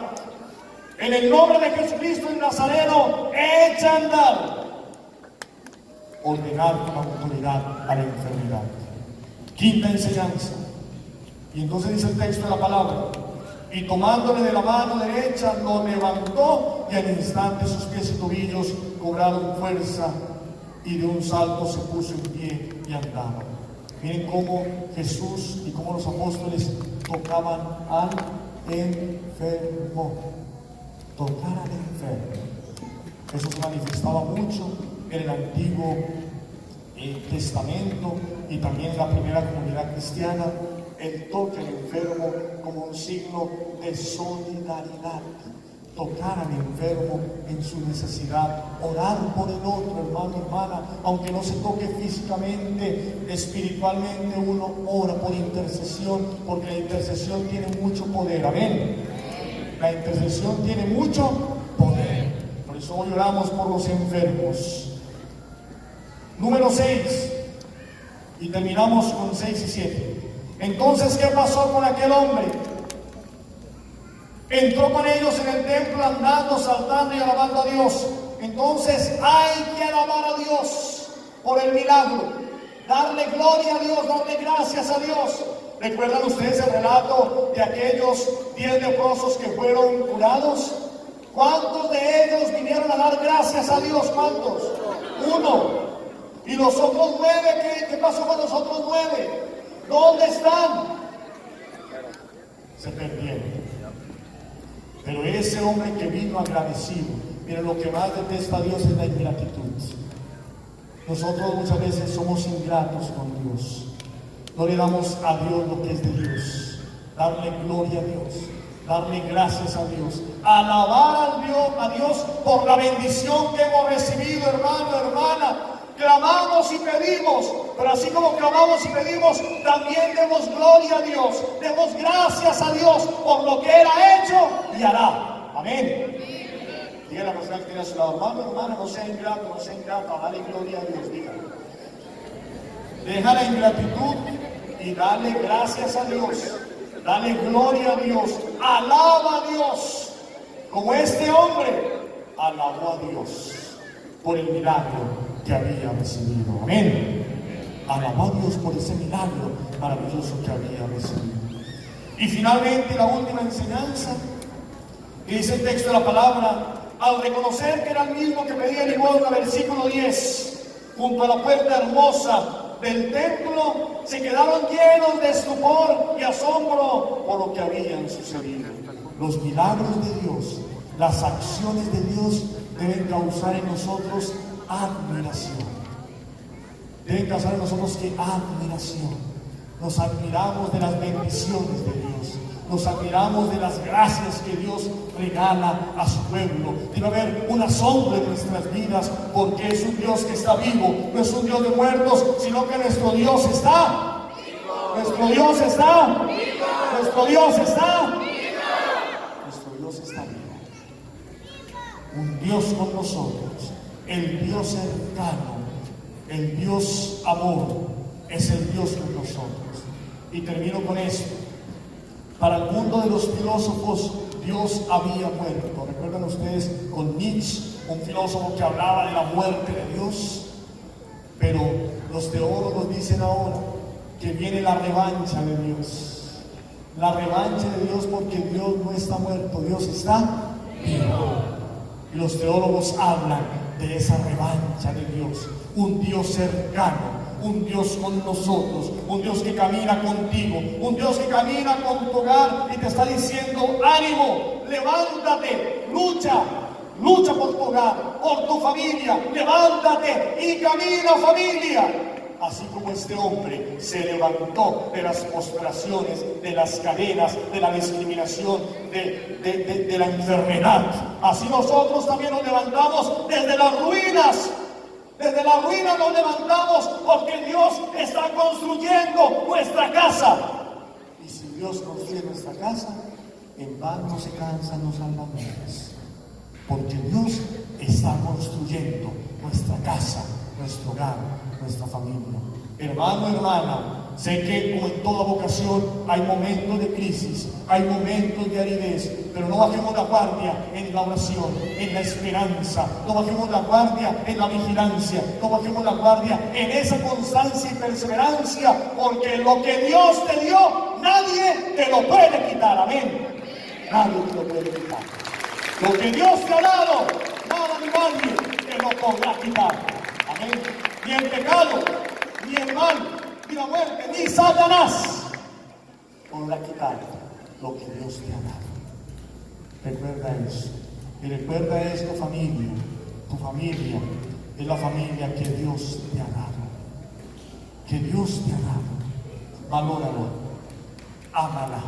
En el nombre de Jesucristo el Nazareno, echa a andar. Ordenar con autoridad a la enfermedad. Quinta enseñanza. Y entonces dice el texto de la palabra: y tomándole de la mano derecha, lo levantó, y al instante sus pies y tobillos cobraron fuerza, y de un salto se puso en pie y andaba. Miren cómo Jesús y cómo los apóstoles tocaban al enfermo. Tocar al enfermo. Eso se manifestaba mucho en el Antiguo Testamento y también en la primera comunidad cristiana. El toque al enfermo como un signo de solidaridad. Tocar al enfermo en su necesidad, orar por el otro, hermano, hermana, aunque no se toque físicamente, espiritualmente uno ora por intercesión, porque la intercesión tiene mucho poder. Amén. La intercesión tiene mucho poder. Por eso hoy oramos por los enfermos. Número 6, y terminamos con 6 y 7. Entonces, ¿qué pasó con aquel hombre? Entró con ellos en el templo andando, saltando y alabando a Dios. Entonces hay que alabar a Dios por el milagro, darle gloria a Dios, darle gracias a Dios. ¿Recuerdan ustedes el relato de aquellos 10 leprosos que fueron curados? ¿Cuántos de ellos vinieron a dar gracias a Dios? ¿Cuántos? 1. ¿Y los otros 9? ¿Qué pasó con los otros 9? ¿Dónde están? Se perdieron. Pero ese hombre que vino agradecido, mira, lo que más detesta a Dios es la ingratitud. Nosotros muchas veces somos ingratos con Dios. No le damos a Dios lo que es de Dios. Darle gloria a Dios, darle gracias a Dios, alabar a Dios por la bendición que hemos recibido, hermano, hermana. Clamamos y pedimos, pero así como clamamos y pedimos, también demos gloria a Dios, demos gracias a Dios por lo que Él ha hecho y hará. Amén. Diga la persona que tiene a su lado, hermano, hermana, no sea ingrato, no sea ingrata, dale gloria a Dios, diga. Deja la ingratitud y dale gracias a Dios, dale gloria a Dios, alaba a Dios, como este hombre alabó a Dios por el milagro que había recibido. Amén. Alabó a Dios por ese milagro maravilloso que había recibido. Y finalmente la última enseñanza, que dice el texto de la palabra, al reconocer que era el mismo que pedía limosna, versículo 10, junto a la puerta hermosa del templo, se quedaron llenos de estupor y asombro por lo que habían sucedido. Los milagros de Dios, las acciones de Dios deben causar en nosotros admiración. Deben causar en nosotros que admiración. Nos admiramos de las bendiciones de Dios. Nos admiramos de las gracias que Dios regala a su pueblo. Debe haber un asombro en nuestras vidas, porque es un Dios que está vivo, no es un Dios de muertos, sino que nuestro Dios está vivo. Nuestro Dios está vivo. Nuestro Dios está vivo. Nuestro Dios está vivo. Un Dios con nosotros, el Dios cercano, el Dios amor, es el Dios con nosotros. Y termino con esto. Para el mundo de los filósofos, Dios había muerto. ¿Recuerdan ustedes con Nietzsche, un filósofo que hablaba de la muerte de Dios? Pero los teólogos dicen ahora que viene la revancha de Dios. La revancha de Dios, porque Dios no está muerto, Dios está vivo. Y los teólogos hablan de esa revancha de Dios, un Dios cercano, un Dios con nosotros, un Dios que camina contigo, un Dios que camina con tu hogar y te está diciendo: ánimo, levántate, lucha por tu hogar, por tu familia, levántate y camina, familia. Así como este hombre se levantó de las postraciones, de las cadenas, de la discriminación, de la enfermedad, así nosotros también nos levantamos desde las ruinas. Desde la ruina nos levantamos, porque Dios está construyendo nuestra casa. Y si Dios construye nuestra casa, en vano no se cansan los albañiles, porque Dios está construyendo nuestra casa, nuestro hogar, nuestra familia. Hermano, hermana, sé que como en toda vocación hay momentos de crisis, hay momentos de aridez, pero no bajemos la guardia en la oración, en la esperanza, no bajemos la guardia en la vigilancia, no bajemos la guardia en esa constancia y perseverancia, porque lo que Dios te dio, nadie te lo puede quitar. Amén. Nadie te lo puede quitar. Lo que Dios te ha dado, nada ni nadie te lo podrá quitar. Amén. Ni el pecado, ni el mal, ni la muerte, ni Satanás podrá quitar lo que Dios te ha dado. Recuerda eso. Y recuerda esto, familia. Tu familia es la familia que Dios te ha dado. Que Dios te ha dado. Valórala. Ámala.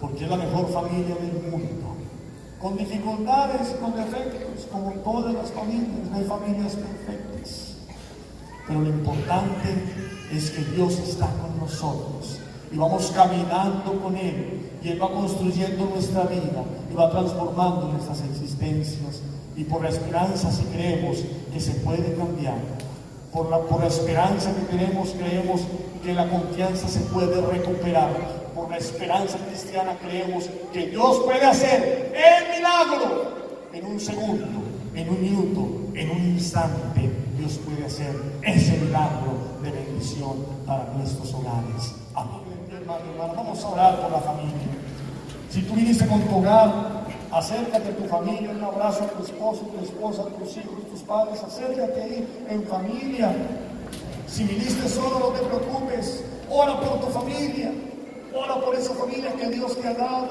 Porque es la mejor familia del mundo. Con dificultades, con defectos, como todas las familias. No hay familias perfectas. Pero lo importante es que Dios está con nosotros. Y vamos caminando con Él. Y Él va construyendo nuestra vida y va transformando nuestras existencias. Y por la esperanza, si creemos que se puede cambiar, por la esperanza que tenemos, creemos que la confianza se puede recuperar. Por la esperanza cristiana creemos que Dios puede hacer el milagro en un segundo, en un minuto, en un instante. Dios puede hacer ese milagro de bendición para nuestros hogares. Amén. Hermano, vamos a orar por la familia. Si tú viniste con tu hogar, acércate a tu familia, un abrazo a tu esposo, tu esposa, a tus hijos, tus padres, acércate ahí en familia. Si viniste solo, no te preocupes, ora por tu familia, ora por esa familia que Dios te ha dado.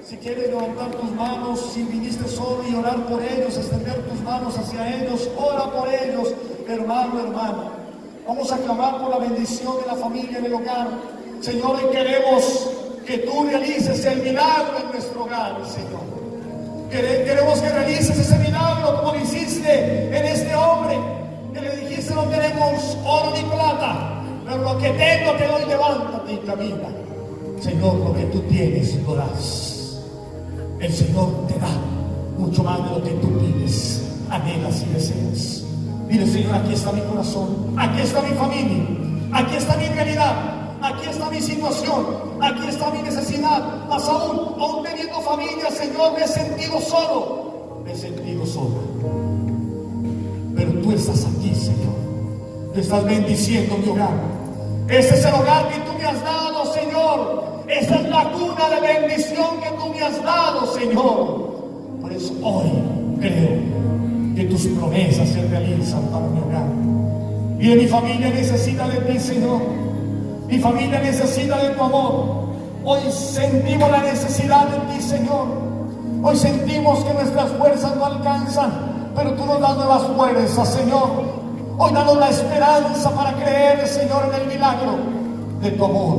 Si quieres levantar tus manos, si viniste solo, y orar por ellos, extender tus manos hacia ellos, ora por ellos, hermano, hermana. Vamos a clamar por la bendición de la familia, del hogar. Señor, hoy queremos que tú realices el milagro en nuestro hogar, Señor. Queremos que realices ese milagro como lo hiciste en este hombre, que le dijiste: dice, no tenemos oro ni plata, pero lo que tengo te doy, levántate y camina. Señor, lo que tú tienes lo das. El Señor te da mucho más de lo que tú pides, anhelas y deseas. Dile, Señor, aquí está mi corazón, aquí está mi familia, aquí está mi realidad, aquí está mi situación, aquí está mi necesidad. Más aún teniendo familia, Señor, me he sentido solo, me he sentido sola. Pero tú estás aquí, Señor. Tú estás bendiciendo mi hogar. Ese es el hogar que tú me has dado, Señor. Esa es la cuna de bendición que tú me has dado, Señor. Por eso hoy creo que tus promesas se realizan para mi hogar. Y mi familia necesita de ti, Señor. Mi familia necesita de tu amor. Hoy sentimos la necesidad de ti, Señor. Hoy sentimos que nuestras fuerzas no alcanzan, pero tú nos das nuevas fuerzas, Señor. Hoy danos la esperanza para creer, Señor, en el milagro de tu amor,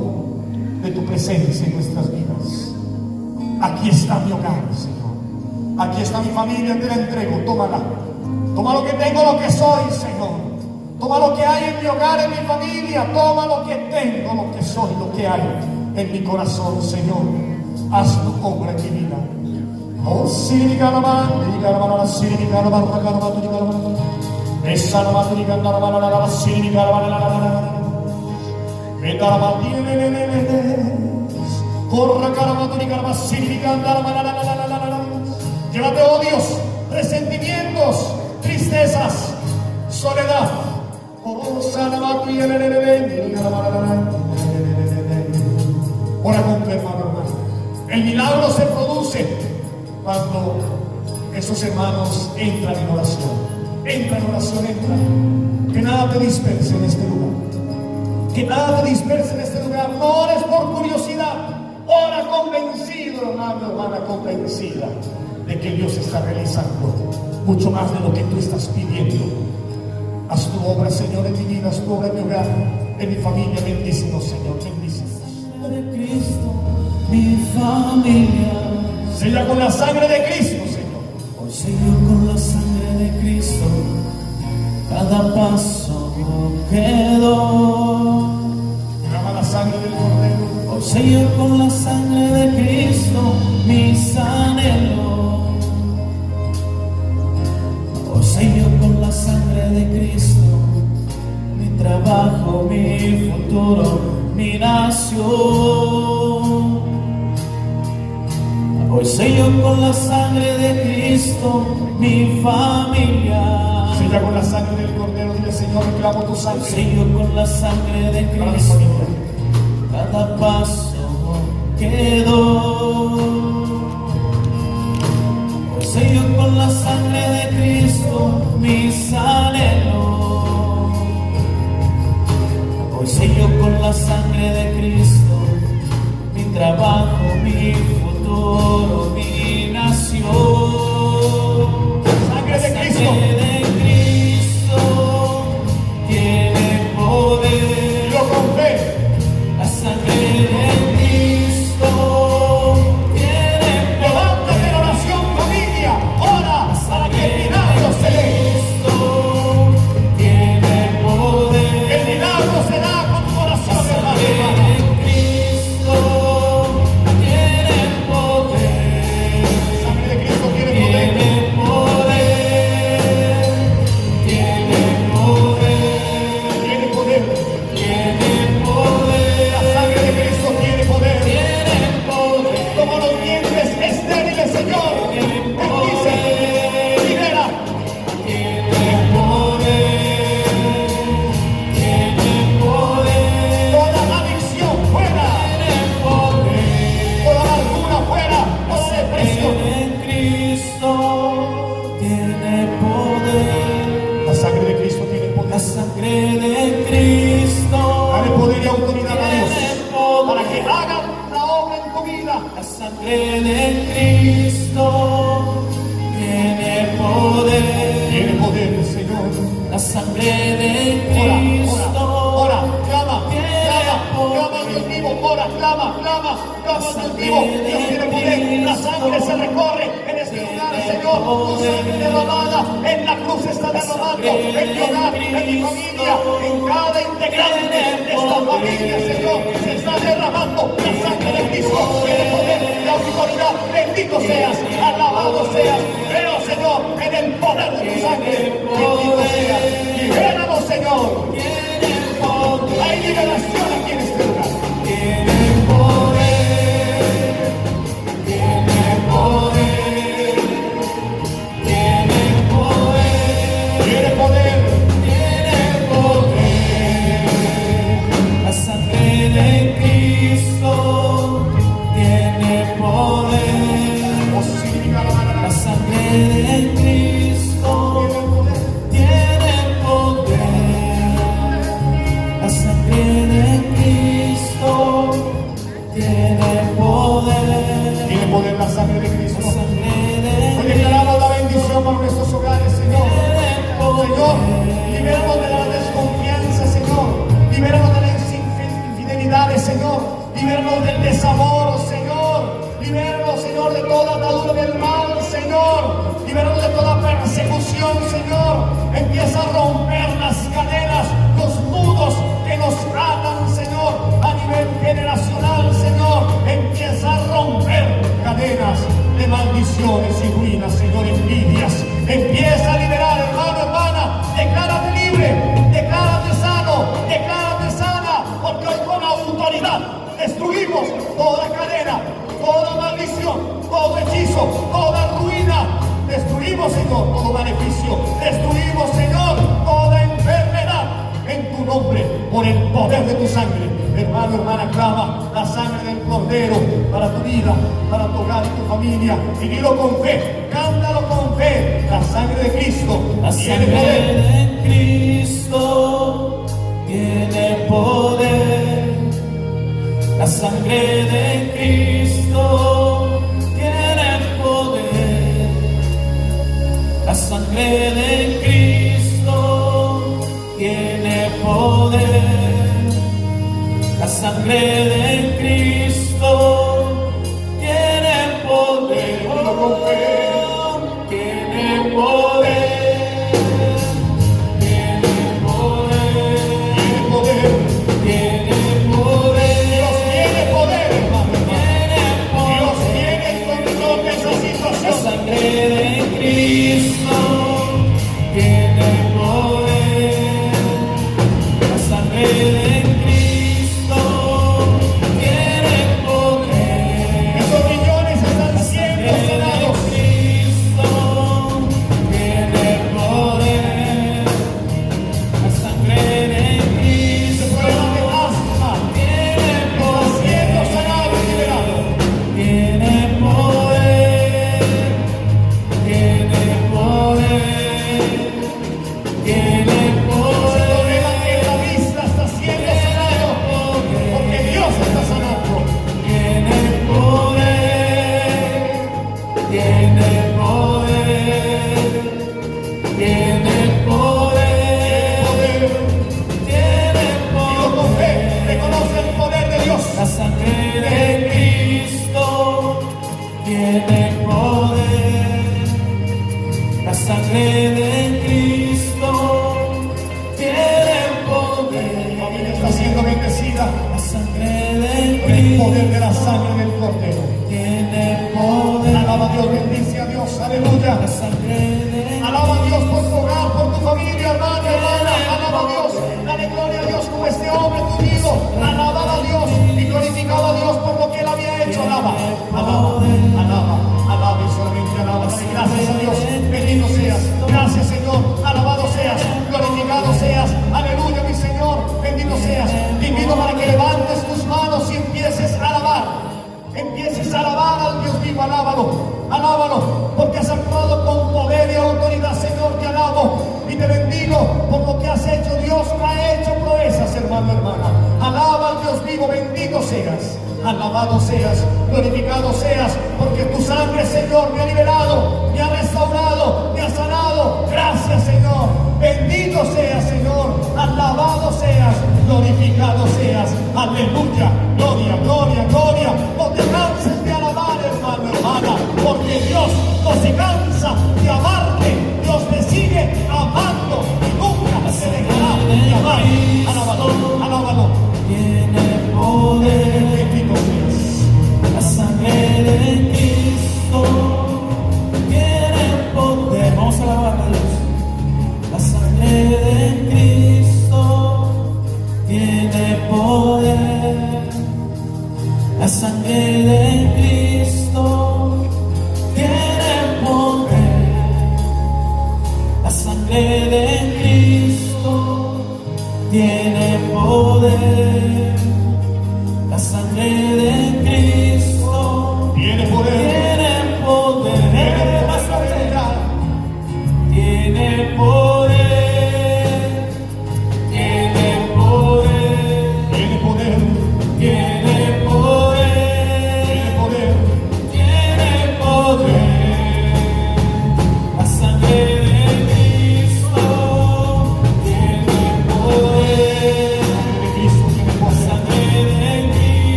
de tu presencia en nuestras vidas. Aquí está mi hogar, Señor. Aquí está mi familia, te la entrego, tómala. Toma lo que tengo, lo que soy, Señor. Toma lo que hay en mi hogar, en mi familia. Toma lo que tengo, lo que soy, lo que hay en mi corazón, Señor. Haz tu obra en mi vida. Oh, llévate odios, resentimientos, tristezas, soledad. Ora con tu hermano, hermano. El milagro se produce cuando esos hermanos entran en oración. Entra en oración, entra. Que nada te disperse en este lugar. Que nada te disperse en este lugar. No ores por curiosidad. Ora convencido, hermano, hermana, convencida de que Dios está realizando mucho más de lo que tú estás pidiendo. Haz tu obra, Señor, en mi vida, haz tu obra en mi hogar, en mi familia. Bendícenos, Señor, bendícenos. De Cristo, mi familia. Sella con la sangre de Cristo, Señor. Hoy sello con la sangre de Cristo cada paso que doy. Derrama la sangre del Cordero. Hoy sello con la sangre de Cristo mis anhelos. Hoy sello con la sangre de Cristo mi trabajo, mi futuro, mi nación. Hoy sello con la sangre de Cristo mi familia. Sella con la sangre del Cordero. Dile, Señor, reclamo tu Hoy sangre sello con la sangre de para mi Cristo familia. cada paso que doy. Hoy sello con la sangre de Cristo mis anhelos. Hoy sello con la sangre de Cristo mi trabajo, mi futuro, mi nación. Sangre de Cristo. La sangre de Cristo tiene poder. Yo con fe. La sangre de Cristo tiene poder. Levántate en oración, familia. Ora para que el milagro se dé. Cristo tiene poder. El milagro se da con tu oración, La hermano, sangre hermana. de Cristo tiene poder. La sangre de Cristo tiene poder. Tiene poder. Tiene poder. Tiene poder. Tiene poder. La sangre de Cristo tiene poder. Tiene poder. Toma los dientes estériles, Señor. Bendice. Libera. Tiene poder. Tiene poder. Toda adicción fuera. Tiene poder. Toda amargura fuera. Toda depresión. En Cristo tiene poder. La sangre de Cristo tiene La poder. sangre de Cristo Dale poder y autoridad a Dios tiene poder. para que haga una obra en tu vida. La sangre de Cristo tiene poder. Tiene poder, Señor. La sangre de Ora, Cristo ora, ora, clama, clama, Dios vivo, ora, clama, Dios vivo, Dios tiene poder, la sangre se recorre en este lugar, Señor, tu sangre derramada en la cruz está derramando en mi hogar, en mi familia, en cada integrante de esta familia, Señor, se está derramando la sangre de Cristo, tiene poder, la autoridad. Bendito seas, alabado seas. Creo, Señor, en el poder de tu sangre. Bendito seas. Libéranos, Señor. Hay liberación aquí en este lugar. Tiene poder, tiene poder, tiene poder, Tiene poder. tiene poder. La sangre de Cristo tiene poder. Oh, sí, La sangre de Cristo tiene poder. La sangre de Cristo tiene poder. Tiene poder la sangre de La Cristo. sangre de Hoy declaramos la bendición para nuestros hogares, Señor. Señor, libéranos de la desconfianza, Señor. Libéranos de las infidelidades, Señor. Libéranos del desamor, Señor. Libéranos, Señor, de toda atadura del mal, Señor. Libéranos de toda persecución, Señor. Empieza a romper las cadenas, los nudos que nos atan, Señor, a nivel generacional, Señor. Empieza a romper cadenas de maldiciones y ruinas, Señor, envidias. Empieza a liberar, hermano, hermana. Declárate libre, declárate sano, declárate sana, porque hoy con autoridad destruimos toda cadena, toda maldición, todo hechizo, toda ruina. Destruimos, Señor, todo maleficio. Destruimos, Señor, toda enfermedad en tu nombre, por el poder de tu sangre. Hermano, hermana, clama la sangre del Cordero para tu vida, para tu hogar y tu familia. Y dilo con fe, cántalo con fe. La sangre de Cristo La tiene sangre poder. de Cristo tiene poder. La sangre de Cristo tiene poder. La sangre de Cristo tiene poder. La sangre de Cristo tiene poder. Tiene poder. Tiene poder. Tiene poder. Tiene poder. Dios tiene poder, hermano, hermano. Dios Tiene tiene el control de esa la situación. sangre de Cristo tiene poder. La sangre de Cristo tiene poder. Esos riñones están La siendo sangre de sanados. Cristo tiene poder. La sangre de Ese Cristo problema de asma tiene está siendo sanado y liberado. tiene poder, tiene poder, tiene Ese poder, problema en la vista está siendo sanado. Porque Dios está sanando. tiene poder, tiene poder, tiene poder, Poder. tiene Dilo con fe. poder. Reconoce el poder de Dios. La sangre de Cristo tiene poder. La sangre de Cristo tiene La poder. familia está siendo bendecida La sangre de por el poder de la Cristo sangre del Cordero. tiene poder. Alaba a Dios, bendice a Dios. Aleluya. La sangre de Alaba a Dios por tu hogar, por tu familia, hermano, hermana. Alaba a Dios. Dale gloria a Dios como este hombre tu hijo. Alaba a Dios y glorificaba a Dios por lo que él había hecho. Alaba, alaba, alaba, alaba y solamente alaba. Dale gracias a Dios. Bendito seas. Gracias, Señor. Alabado seas. Glorificado seas. Aleluya, mi Señor. Bendito seas. Te invito para que levantes tus manos y empieces a alabar. Empieces a alabar al Dios vivo, alábalo, alábalo, porque has actuado con poder y autoridad, Señor, te alabo y te bendigo por lo que has hecho. Dios ha hecho proezas, hermano, hermana. Alaba al Dios vivo, bendito seas, alabado seas, glorificado seas, porque tu sangre, Señor, me ha liberado, me ha restaurado, me ha sanado. Gracias, Señor. Bendito seas, Señor. Alabado seas, glorificado seas. Aleluya. Gloria, gloria, gloria. No te canses de alabar, hermano, hermana, porque Dios no se cansa de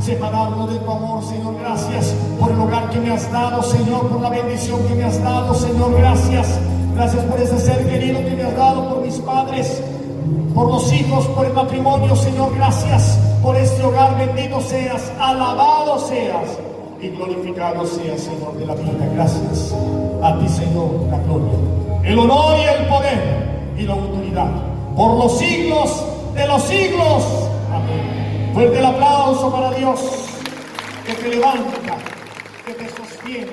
separarlo de tu amor, Señor. Gracias por el hogar que me has dado, Señor, por la bendición que me has dado, Señor. Gracias. Gracias por ese ser querido que me has dado, por mis padres, por los hijos, por el matrimonio, Señor. Gracias por este hogar. Bendito seas, alabado seas y glorificado seas, Señor de la vida. Gracias a ti, Señor, la gloria, el honor y el poder y la autoridad por los siglos de los siglos. Amén. Fuerte el aplauso para Dios, que te levanta, que te sostiene,